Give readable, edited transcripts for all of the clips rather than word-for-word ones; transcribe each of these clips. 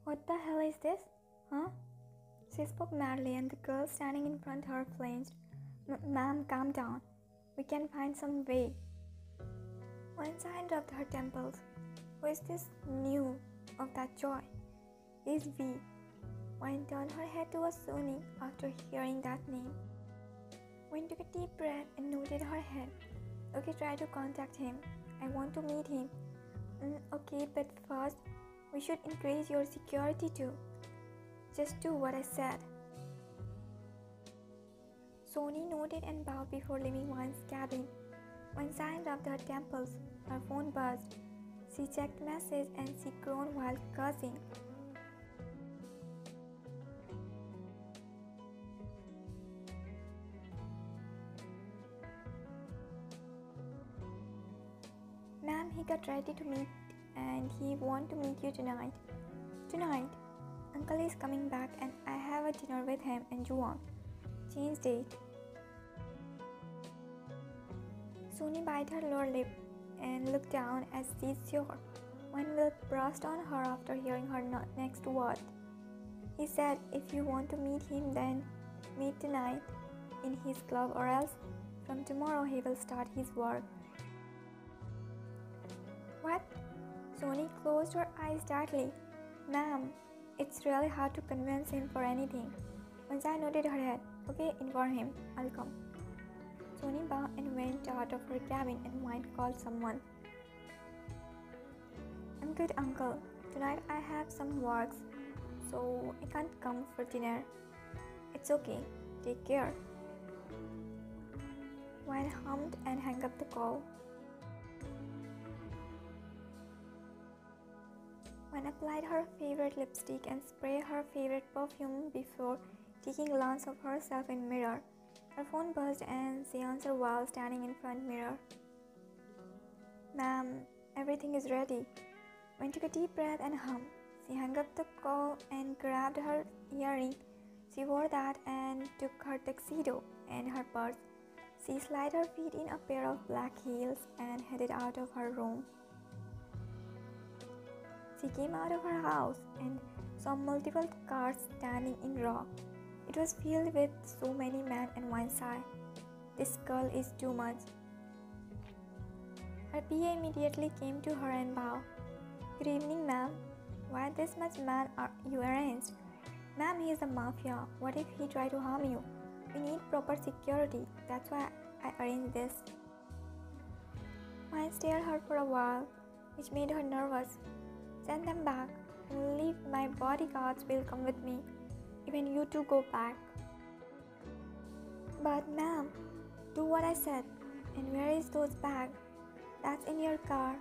What the hell is this? Huh? She spoke madly and the girl standing in front of her flinched. Ma'am, calm down. We can find some way. One sign rubbed her temples. Who is this new of that joy? Is V. Wine turned her head towards Sony after hearing that name. Wine took a deep breath and nodded her head. Okay, try to contact him. I want to meet him. Okay, but first, we should increase your security too. Just do what I said. Sony nodded and bowed before leaving Wine's cabin. One sign rubbed her temples. Her phone buzzed. She checked messages and she groaned while cursing. Ma'am, he got ready to meet and he want to meet you tonight. Tonight? Uncle is coming back and I have a dinner with him and Juan. Change date. Sony bit her lower lip and looked down as she's sure one will burst on her after hearing her next word. He said if you want to meet him then meet tonight in his club or else from tomorrow he will start his work. What? Sony closed her eyes darkly. Ma'am, it's really hard to convince him for anything. Once I nodded her head. Okay, inform him. I'll come. Sony bowed and went out of her cabin and Wine called someone. I'm good, Uncle. Tonight I have some works, so I can't come for dinner. It's okay. Take care. Wine hummed and hung up the call. Wine applied her favorite lipstick and sprayed her favorite perfume before taking a glance of herself in mirror. Her phone buzzed and she answered while standing in front mirror. Ma'am, everything is ready. Wine took a deep breath and hummed. She hung up the call and grabbed her earring. She wore that and took her tuxedo and her purse. She slid her feet in a pair of black heels and headed out of her room. She came out of her house and saw multiple cars standing in row. It was filled with so many men and one sigh. This girl is too much. Her PA immediately came to her and bowed. Good evening, ma'am. Why this much man are you arranged? Ma'am, he is the mafia. What if he try to harm you? We need proper security. That's why I arranged this. Mine stared her for a while, which made her nervous. Send them back. Only my bodyguards will come with me. Even you two go back. But ma'am, do what I said. And where is those bag? That's in your car.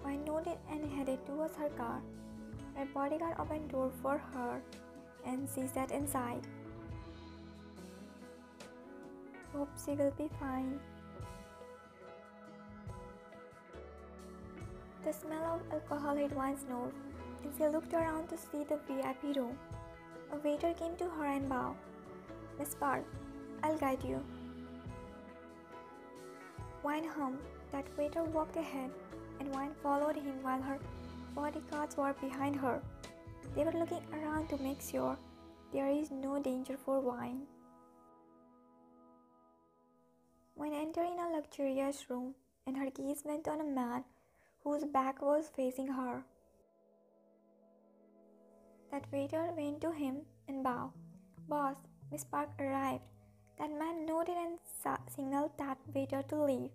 I nodded and headed towards her car. Her bodyguard opened door for her and she sat inside. Hope she will be fine. The smell of alcohol hit Wine's nose, and she looked around to see the VIP room. A waiter came to her and bowed. Miss Park, I'll guide you. Wine hummed. That waiter walked ahead, and Wine followed him while her bodyguards were behind her. They were looking around to make sure there is no danger for Wine. Wine entered in a luxurious room, and her gaze went on a man whose back was facing her. That waiter went to him and bowed. Boss, Miss Park arrived. That man nodded and signaled that waiter to leave.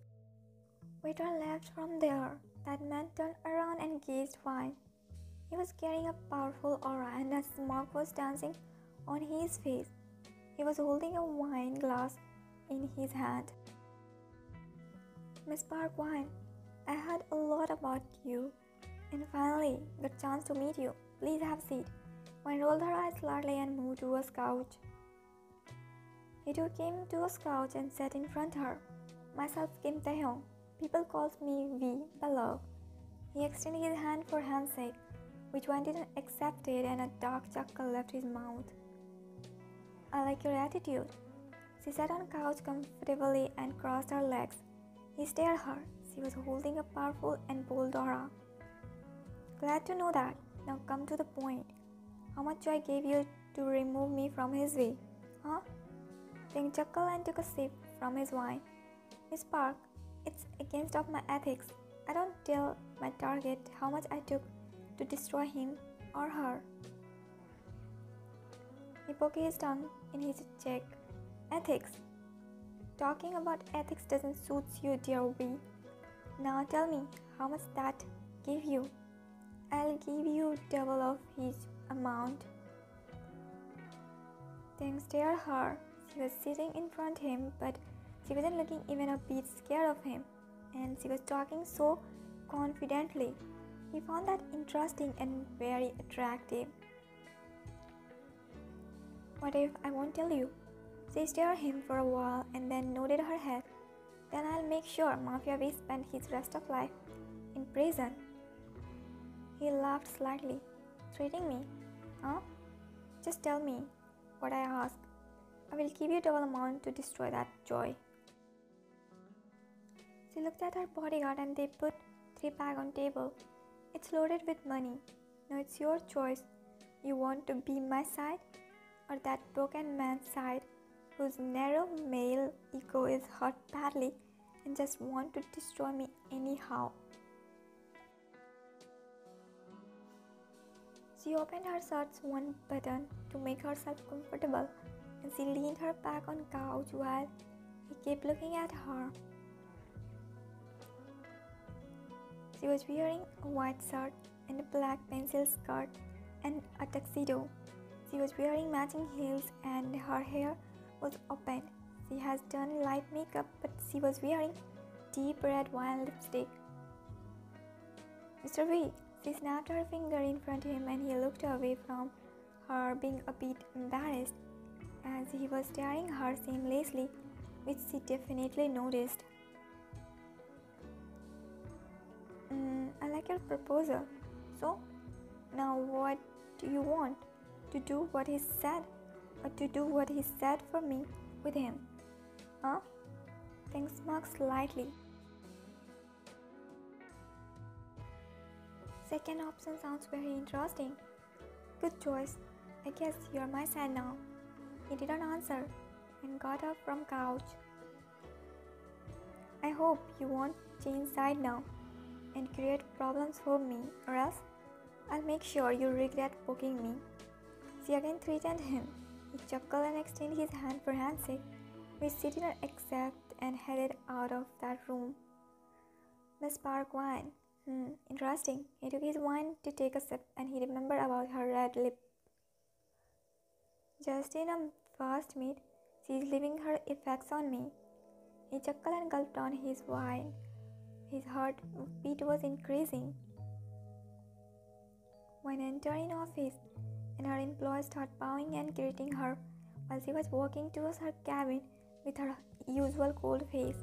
Waiter left from there. That man turned around and gazed Wine. He was carrying a powerful aura and a smoke was dancing on his face. He was holding a wine glass in his hand. Miss Park, Wine, I heard a lot about you and finally got a chance to meet you. Please have a seat. Wine rolled her eyes slightly and moved to a couch. He too came to a couch and sat in front of her. Myself, Kim Taehyung. People calls me V by love. He extended his hand for handshake, which Wine didn't accept it and a dark chuckle left his mouth. I like your attitude. She sat on the couch comfortably and crossed her legs. He stared at her. She was holding a powerful and bold aura. Glad to know that. Now come to the point. How much joy gave you to remove me from his way? Huh? Taehyung chuckled and took a sip from his wine. Miss Park, it's against of my ethics. I don't tell my target how much I took to destroy him or her. He poked his tongue in his cheek. Ethics? Talking about ethics doesn't suit you, dear V. Now tell me, how much that gave you? I'll give you double of his amount. Taehyung stared at her. She was sitting in front of him, but she wasn't looking even a bit scared of him, and she was talking so confidently. He found that interesting and very attractive. What if I won't tell you? She stared at him for a while and then nodded her head. Then I'll make sure Mafia will spend his rest of life in prison. He laughed slightly. Threatening me? Huh? Just tell me what I ask. I will give you double amount to destroy that joy. She looked at her bodyguard and they put 3 bags on table. It's loaded with money. Now it's your choice. You want to be my side or that broken man's side whose narrow male ego is hurt badly and just want to destroy me anyhow. She opened her shirt's one button to make herself comfortable and she leaned her back on the couch while he kept looking at her. She was wearing a white shirt and a black pencil skirt and a tuxedo. She was wearing matching heels and her hair was opened. She has done light makeup, but she was wearing deep red wine lipstick. Mr. V, she snapped her finger in front of him and he looked away from her, being a bit embarrassed as he was staring her shamelessly, which she definitely noticed. I like your proposal. So, now what do you want? To do what he said? Or to do what he said for me with him? Huh? Taehyung smiled slightly. Second option sounds very interesting. Good choice. I guess you're my side now. He didn't answer and got up from couch. I hope you won't change side now and create problems for me, or else I'll make sure you regret poking me. She again threatened him. He chuckled and extended his hand for handshake, which she didn't accept and headed out of that room. Miss Park wine. Interesting. He took his wine to take a sip and he remembered about her red lip. Just in a first meet, she's leaving her effects on me. He chuckled and gulped down his wine. His heartbeat was increasing. When entering office, and her employees started bowing and greeting her while she was walking towards her cabin with her usual cold face.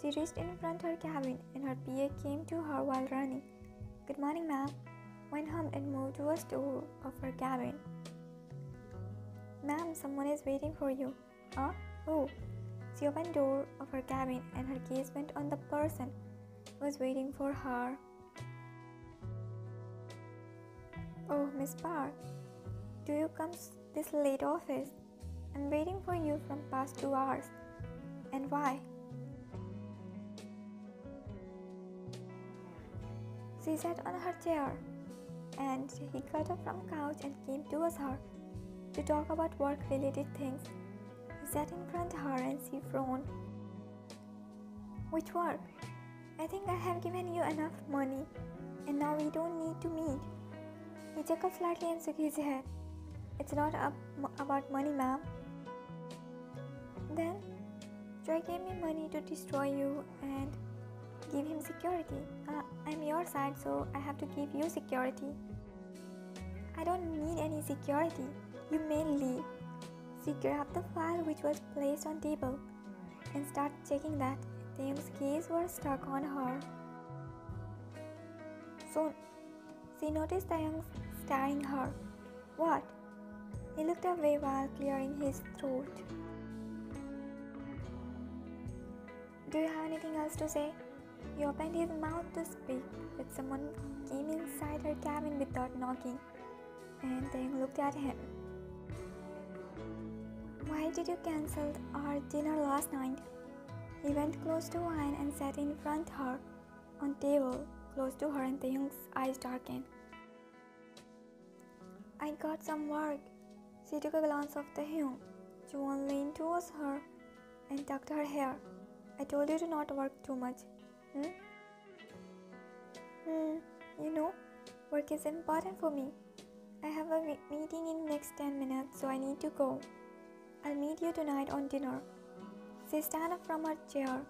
She reached in front of her cabin and her PA came to her while running. Good morning, ma'am. Wine hummed and moved towards the door of her cabin. Ma'am, someone is waiting for you. Huh? Who? She opened the door of her cabin and her gaze went on the person who was waiting for her. Oh, Miss Park, do you come this late office? I'm waiting for you from past 2 hours. And why? She sat on her chair and he got up from couch and came towards her to talk about work-related things. He sat in front of her and she frowned. Which work? I think I have given you enough money and now we don't need to meet. He chuckled slightly and shook his head. It's not about money, ma'am. Then, Joy gave me money to destroy you and give him security. I'm your side, so I have to give you security. I don't need any security. You may leave. She grabbed the file which was placed on the table and started checking that. Taehyung's gaze was stuck on her. Soon, she noticed Taehyung staring her. What? He looked away while clearing his throat. Do you have anything else to say? He opened his mouth to speak, but someone came inside her cabin without knocking. and Taehyung looked at him. Why did you cancel our dinner last night? He went close to Wine and sat in front of her on table close to her, and Taehyung's eyes darkened. I got some work. She took a glance of Taehyung. Jewon leaned towards her and tucked her hair. I told you to not work too much. You know, work is important for me. I have a meeting in next 10 minutes, so I need to go. I'll meet you tonight on dinner. She stand up from her chair.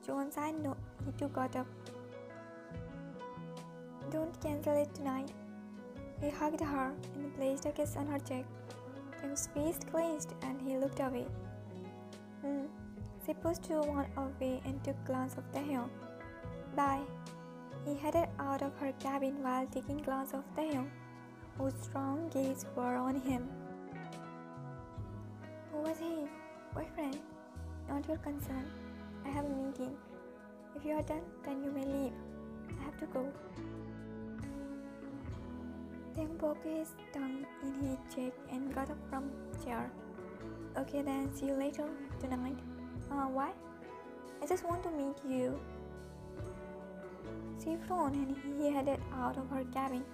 Jewon said no. He too got up. Don't cancel it tonight. He hugged her and placed a kiss on her cheek. Taehyung's face clenched and he looked away. She pushed Jewon away and took a glance of Taehyung. Bye. He headed out of her cabin while taking a glance of Taehyung, whose strong gaze were on him. Who was he? Boyfriend? Not your concern. I have a meeting. If you are done, then you may leave. I have to go. Taehyung poked his tongue in his cheek and got up from the chair. Okay then, see you later tonight. Why? I just want to meet you. She frowned and he headed out of her cabin.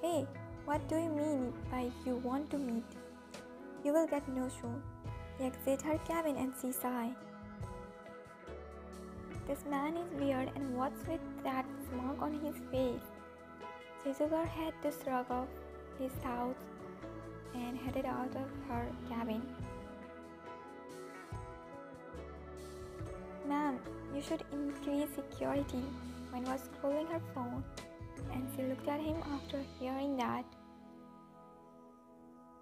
Hey, what do you mean by you want to meet? You will get no soon. He exited her cabin and she sighed. This man is weird, and what's with that smirk on his face? She shook her head to shrug off his thoughts and headed out of her cabin. Ma'am, you should increase security. Wayne was scrolling her phone and she looked at him after hearing that.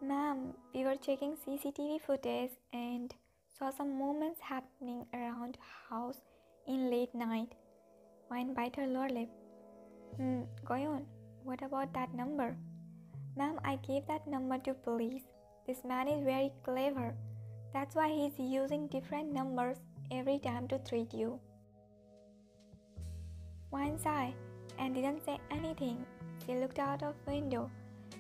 Ma'am, we were checking CCTV footage and saw some movements happening around house in late night. Wayne bit her lower lip. Go on. What about that number? Ma'am, I gave that number to police. This man is very clever. That's why he's using different numbers every time to treat you. Wayne sighed and didn't say anything. She looked out of the window.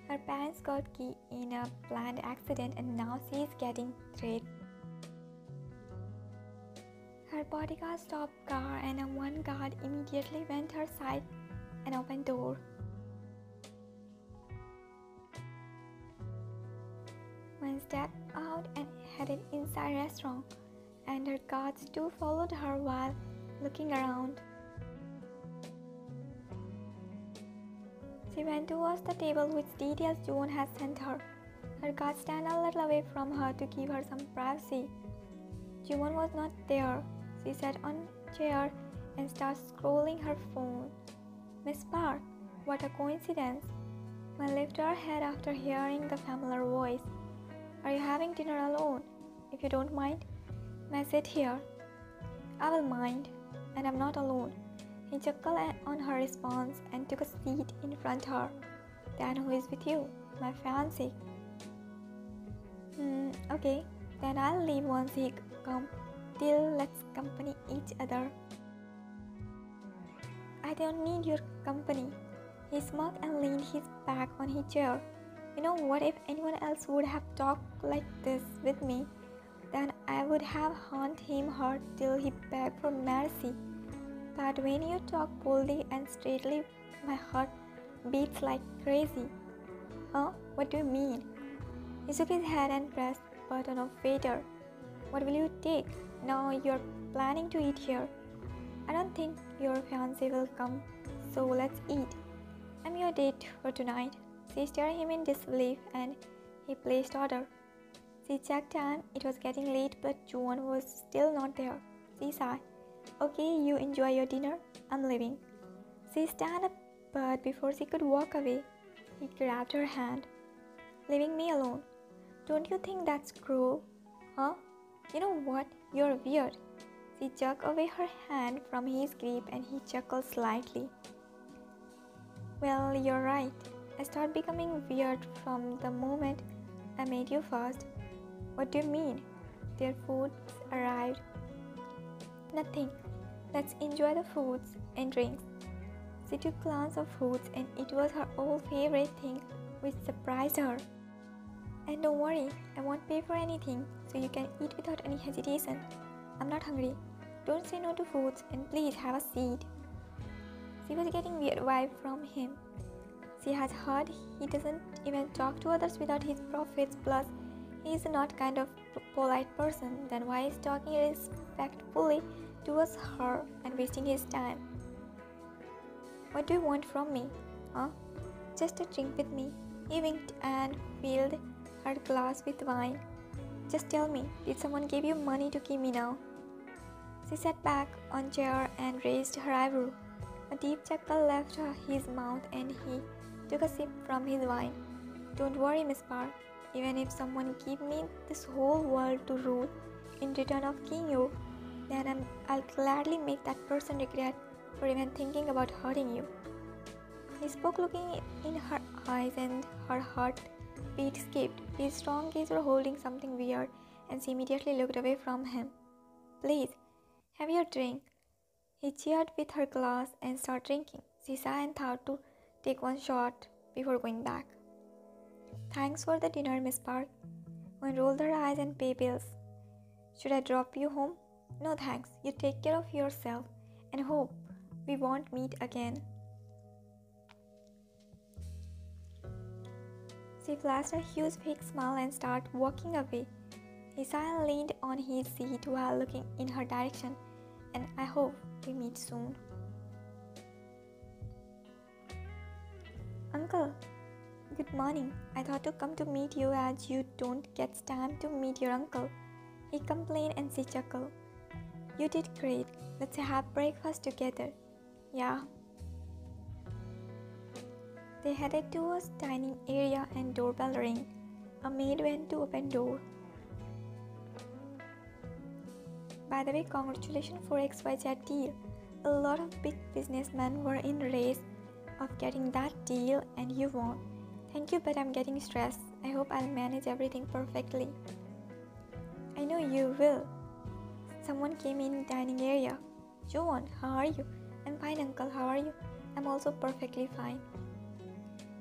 Her parents got killed in a planned accident and now she is getting threatened. Her bodyguard stopped car and one guard immediately went to her side and opened door. Wayne stepped out and headed inside restaurant, and her guards too followed her while looking around. She went towards the table with details Jewon had sent her. Her guards stand a little away from her to give her some privacy. Jewon was not there. She sat on a chair and started scrolling her phone. Miss Park, what a coincidence. Wayne lifted her head after hearing the familiar voice. Are you having dinner alone? If you don't mind, may I sit here? I will mind, and I'm not alone. He chuckled on her response and took a seat in front of her. Then who is with you? My fiancé. Okay, then I'll leave once he comes. Till let's accompany each other. I don't need your company. He smirked and leaned his back on his chair. You know what, if anyone else would have talked like this with me, then I would have haunted him hard till he begged for mercy. But when you talk boldly and straightly, my heart beats like crazy. Huh? What do you mean? He shook his head and pressed the button of waiter. What will you take? Now you're planning to eat here. I don't think your fiancé will come, so let's eat. I'm your date for tonight. She stared him in disbelief and he placed order. She checked time. It was getting late, but Jewon was still not there. She sighed. Okay, you enjoy your dinner. I'm leaving. She stood up, but before she could walk away, he grabbed her hand. Leaving me alone. Don't you think that's cruel? Huh? You know what? You're weird. She jerked away her hand from his grip and he chuckled slightly. Well, you're right. I started becoming weird from the moment I met you first. What do you mean? Their foods arrived. Nothing. Let's enjoy the foods and drinks. She took a glance of foods and it was her old favorite thing, which surprised her. And don't worry, I won't pay for anything, so you can eat without any hesitation. I'm not hungry. Don't say no to foods, and please have a seat. She was getting weird vibe from him. She has heard he doesn't even talk to others without his profits, plus he is not kind of polite person, then why is talking respectfully towards her and wasting his time? What do you want from me? Huh? Just a drink with me. He winked and filled her glass with wine. Just tell me, did someone give you money to keep me now? She sat back on chair and raised her eyebrow. A deep chuckle left his mouth and he took a sip from his wine. Don't worry, Miss Park. Even if someone gave me this whole world to rule in return of killing you, then I'll gladly make that person regret for even thinking about hurting you. He spoke looking in her eyes and her heart beat skipped. His strong gaze was holding something weird and she immediately looked away from him. Please, have your drink. He cheered with her glass and started drinking. She sighed and thought to take one shot before going back. Thanks for the dinner, Miss Park. One rolled her eyes and pay bills. Should I drop you home? No thanks. You take care of yourself and hope we won't meet again. She flashed a huge fake smile and started walking away. Isaiah leaned on his seat while looking in her direction, and I hope we meet soon. Uncle, good morning. I thought to come to meet you as you don't get time to meet your uncle. He complained and she chuckled. You did great. Let's have breakfast together. Yeah. They headed towards dining area and doorbell rang. A maid went to open door. By the way, congratulations for XYZ deal. A lot of big businessmen were in race of getting that deal and you won. Thank you, but I'm getting stressed. I hope I'll manage everything perfectly. I know you will. Someone came in dining area. Joan, how are you? I'm fine, uncle. How are you? I'm also perfectly fine.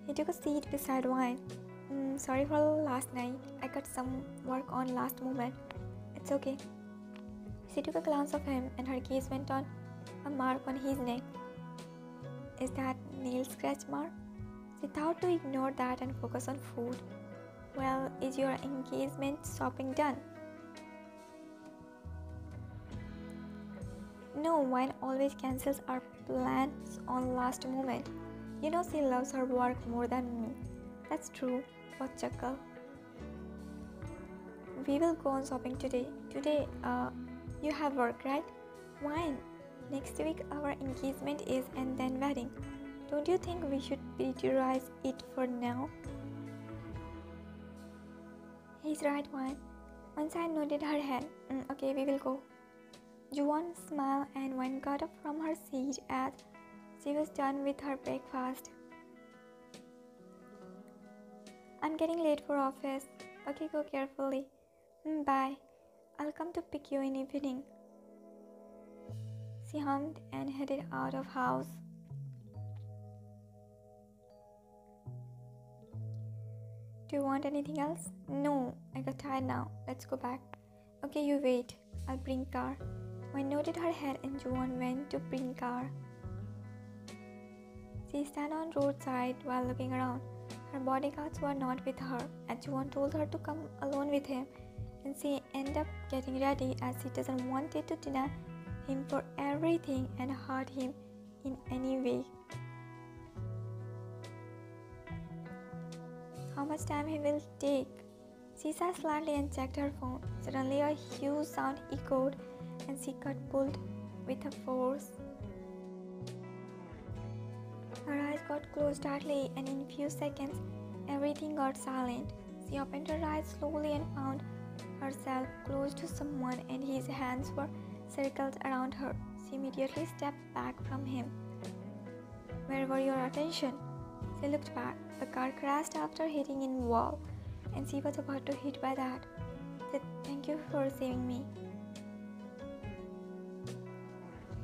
He took a seat beside wine. Sorry for last night. I got some work on last moment. It's okay. She took a glance of him and her gaze went on a mark on his neck. Is that nail scratch mark? She thought to ignore that and focus on food. Well, is your engagement shopping done? No, wine always cancels our plans on last moment. You know she loves her work more than me. That's true. What chuckle? We will go on shopping today. Today, you have work, right? Wine. Next week our engagement is and then wedding. Don't you think we should prioritize it for now? He's right, Wine. Once I nodded her head. Okay, we will go. Juan smiled and Wine got up from her seat as she was done with her breakfast. I'm getting late for office. Okay, go carefully. Bye. I'll come to pick you in evening. She hummed and headed out of house. Do you want anything else? No, I got tired now. Let's go back. Okay, you wait. I'll bring car. Wine nodded her head and Juan went to bring car. She stand on roadside while looking around. Her bodyguards were not with her, and Juan told her to come alone with him, and she ended up getting ready as she doesn't want it to deny him for everything and hurt him in any way. How much time he will take? She sighed slightly and checked her phone. Suddenly a huge sound echoed and she got pulled with a force. Her eyes got closed tightly and in few seconds everything got silent. She opened her eyes slowly and found herself close to someone and his hands were circled around her. She immediately stepped back from him. Where were your attention? She looked back. The car crashed after hitting in wall and she was about to hit by that. She said, thank you for saving me.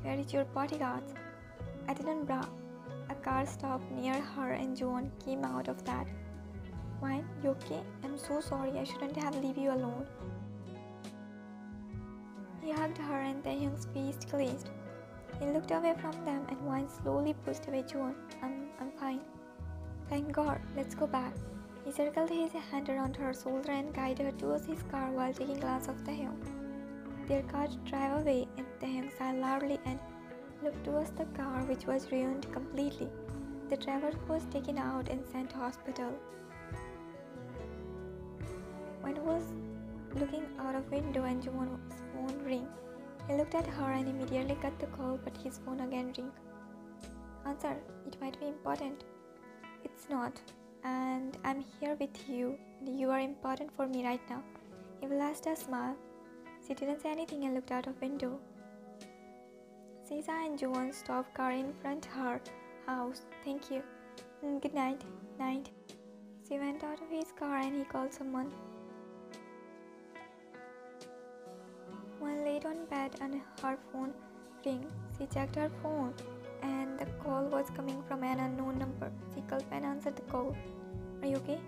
Where is your bodyguard? I didn't bra. A car stopped near her and Joan came out of that. Wine, you okay? I'm so sorry, I shouldn't have left you alone. He hugged her and Taehyung's face clenched. He looked away from them and Wine slowly pushed away Joon. I'm fine. Thank God, let's go back. He circled his hand around her shoulder and guided her towards his car while taking a glance of Taehyung. Their car drove away and Taehyung sighed loudly and looked towards the car, which was ruined completely. The driver was taken out and sent to hospital. When he was looking out of window and Joon's phone rang, he looked at her and immediately cut the call, but his phone again rang. Answer, it might be important. It's not, and I'm here with you, and you are important for me right now. He flashed a smile. She didn't say anything and looked out of window. Sisa and Joon stopped car in front of her house. Thank you. Good night. Night. She went out of his car and he called someone. One laid on bed and her phone rang. She checked her phone and the call was coming from an unknown number. She gulped and answered the call. Are you okay?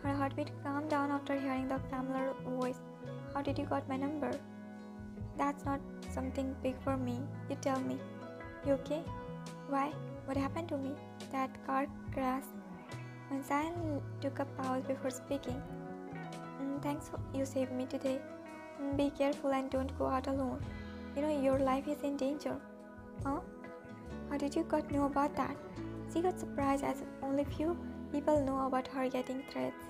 Her heartbeat calmed down after hearing the familiar voice. How did you got my number? That's not something big for me. You tell me. You okay? Why? What happened to me? That car crash. When Zion took a pause before speaking. Thanks for you saved me today. Be careful and don't go out alone. You know your life is in danger. Huh? How did you got know about that? She got surprised as only few people know about her getting threats.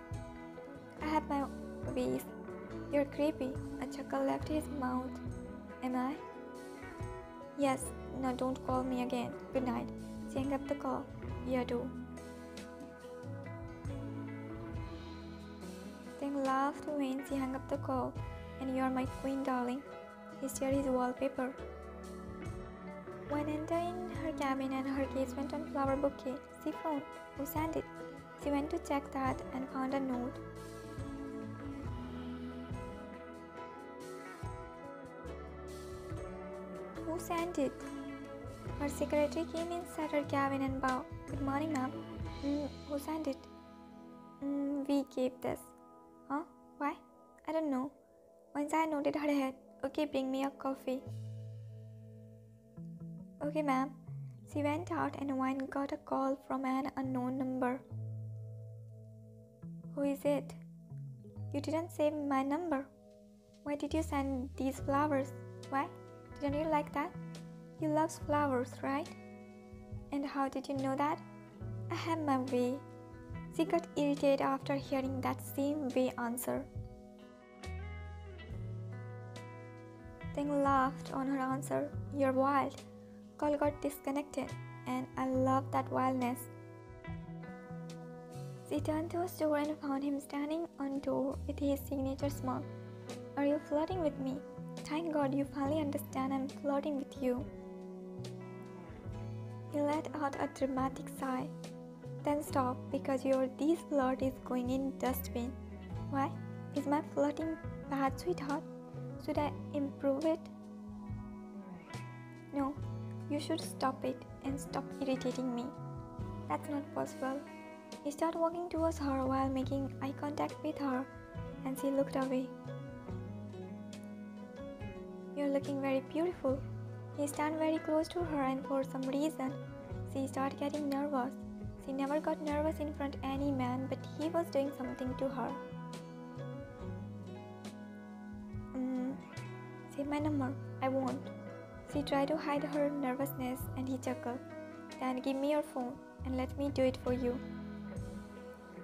I have my ways. You're creepy. A chuckle left his mouth. Am I? Yes. Now don't call me again. Good night. She hung up the call. You do. Then laughed when she hung up the call. And you're my queen, darling. He stared his wallpaper. When entering her cabin and her gaze went on flower bouquet, she frowned. Who sent it? She went to check that and found a note. Who sent it? Her secretary came inside her cabin and bowed. Good morning, ma'am. Who sent it? We gave this. Huh? Why? I don't know. Once I nodded her head. Okay, bring me a coffee. Okay, ma'am. She went out and Wine got a call from an unknown number. Who is it? You didn't save my number. Why did you send these flowers? Why? Didn't you like that? You love flowers, right? And how did you know that? I have my way. She got irritated after hearing that same way answer. Then laughed on her answer. You're wild. Call got disconnected, and I love that wildness. She turned to his door and found him standing on door with his signature smile. Are you flirting with me? Thank God you finally understand I'm flirting with you. He let out a dramatic sigh. Then stop, because your this flirt is going in dustbin. Why? Is my flirting bad, sweetheart? Should I improve it? No, you should stop it and stop irritating me. That's not possible. He started walking towards her while making eye contact with her, and she looked away. You're looking very beautiful. He stand very close to her, and for some reason, she started getting nervous. She never got nervous in front of any man, but he was doing something to her. Save my number. I won't. She tried to hide her nervousness, and he chuckled. Then give me your phone and let me do it for you.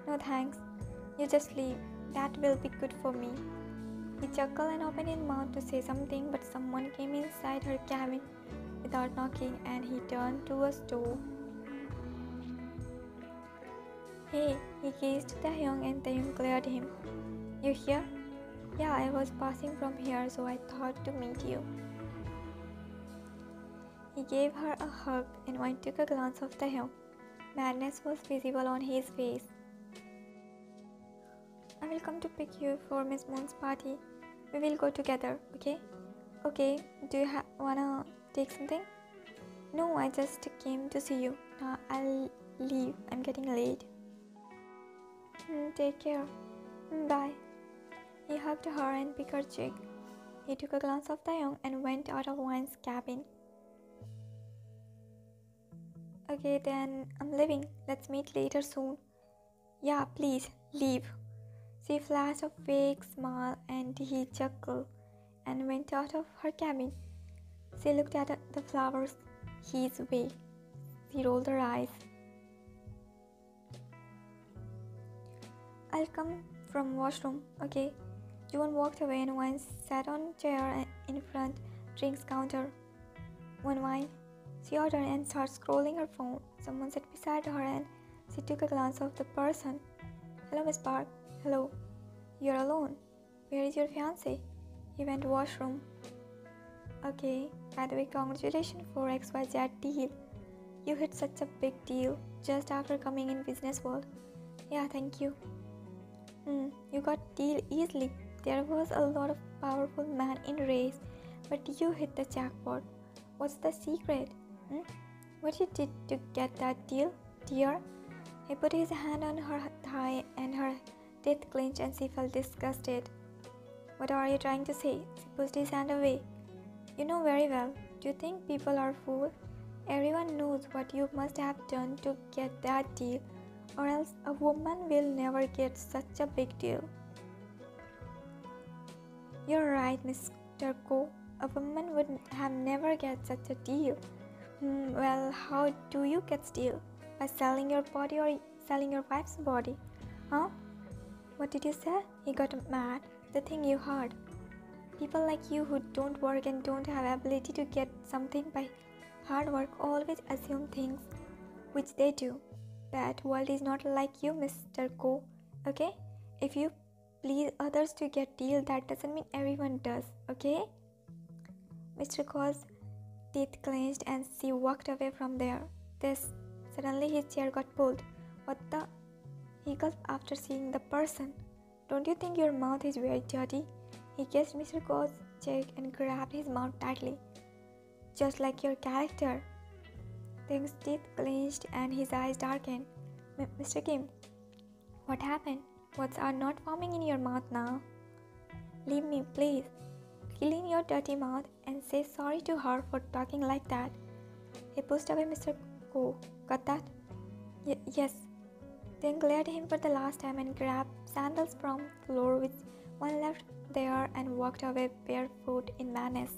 No thanks. You just leave. That will be good for me. He chuckled and opened his mouth to say something, but someone came inside her cabin without knocking, and he turned to a door. Hey, he gazed at Taehyung and Taehyung glared at him. You here? Yeah, I was passing from here, so I thought to meet you. He gave her a hug, and Wine took a glance of Taehyung. Madness was visible on his face. I will come to pick you for Miss Moon's party. We will go together, okay? Okay, do you wanna take something? No, I just came to see you. Now I'll leave. I'm getting late. take care. Bye. He hugged her and picked her cheek. He took a glance of Taehyung and went out of Wine's cabin. Okay, then I'm leaving. Let's meet later soon. Yeah, please, leave. She flashed a fake smile and he chuckled and went out of her cabin. She looked at the flowers his way. She rolled her eyes. I'll come from washroom, okay? Joan walked away and Wine sat on a chair in front drinks counter. One wine, she ordered and started scrolling her phone. Someone sat beside her and she took a glance of the person. Hello, Miss Park. Hello. You're alone. Where is your fiancé? He went to washroom. Okay, by the way, congratulations for XYZ deal. You hit such a big deal just after coming in business world. Yeah, thank you. You got deal easily. There was a lot of powerful man in race, but you hit the jackpot. What's the secret? What you did to get that deal, dear? He put his hand on her thigh and her teeth clenched and she felt disgusted. What are you trying to say? She pushed his hand away. You know very well. Do you think people are fools? Everyone knows what you must have done to get that deal, or else a woman will never get such a big deal. You're right, Mr. Ko. A woman would have never get such a deal. Well, how do you get deal? By selling your body or selling your wife's body? Huh? What did you say? He got mad. The thing you heard. People like you who don't work and don't have ability to get something by hard work always assume things, which they do. That world is not like you, Mr. Ko. Okay? If you please others to get deal, that doesn't mean everyone does. Okay? Mr. Ko's teeth clenched and she walked away from there. Suddenly his chair got pulled. What the? He gulped after seeing the person. Don't you think your mouth is very dirty? He kissed Mr. Ko's cheek and grabbed his mouth tightly. Just like your character. Taehyung's teeth clenched and his eyes darkened. Mr. Kim, what happened? Words are not forming in your mouth now. Leave me, please. Clean your dirty mouth and say sorry to her for talking like that. He pushed away Mr. Ko. Got that? Yes. Then glared at him for the last time and grabbed sandals from the floor with one left there and walked away barefoot in madness.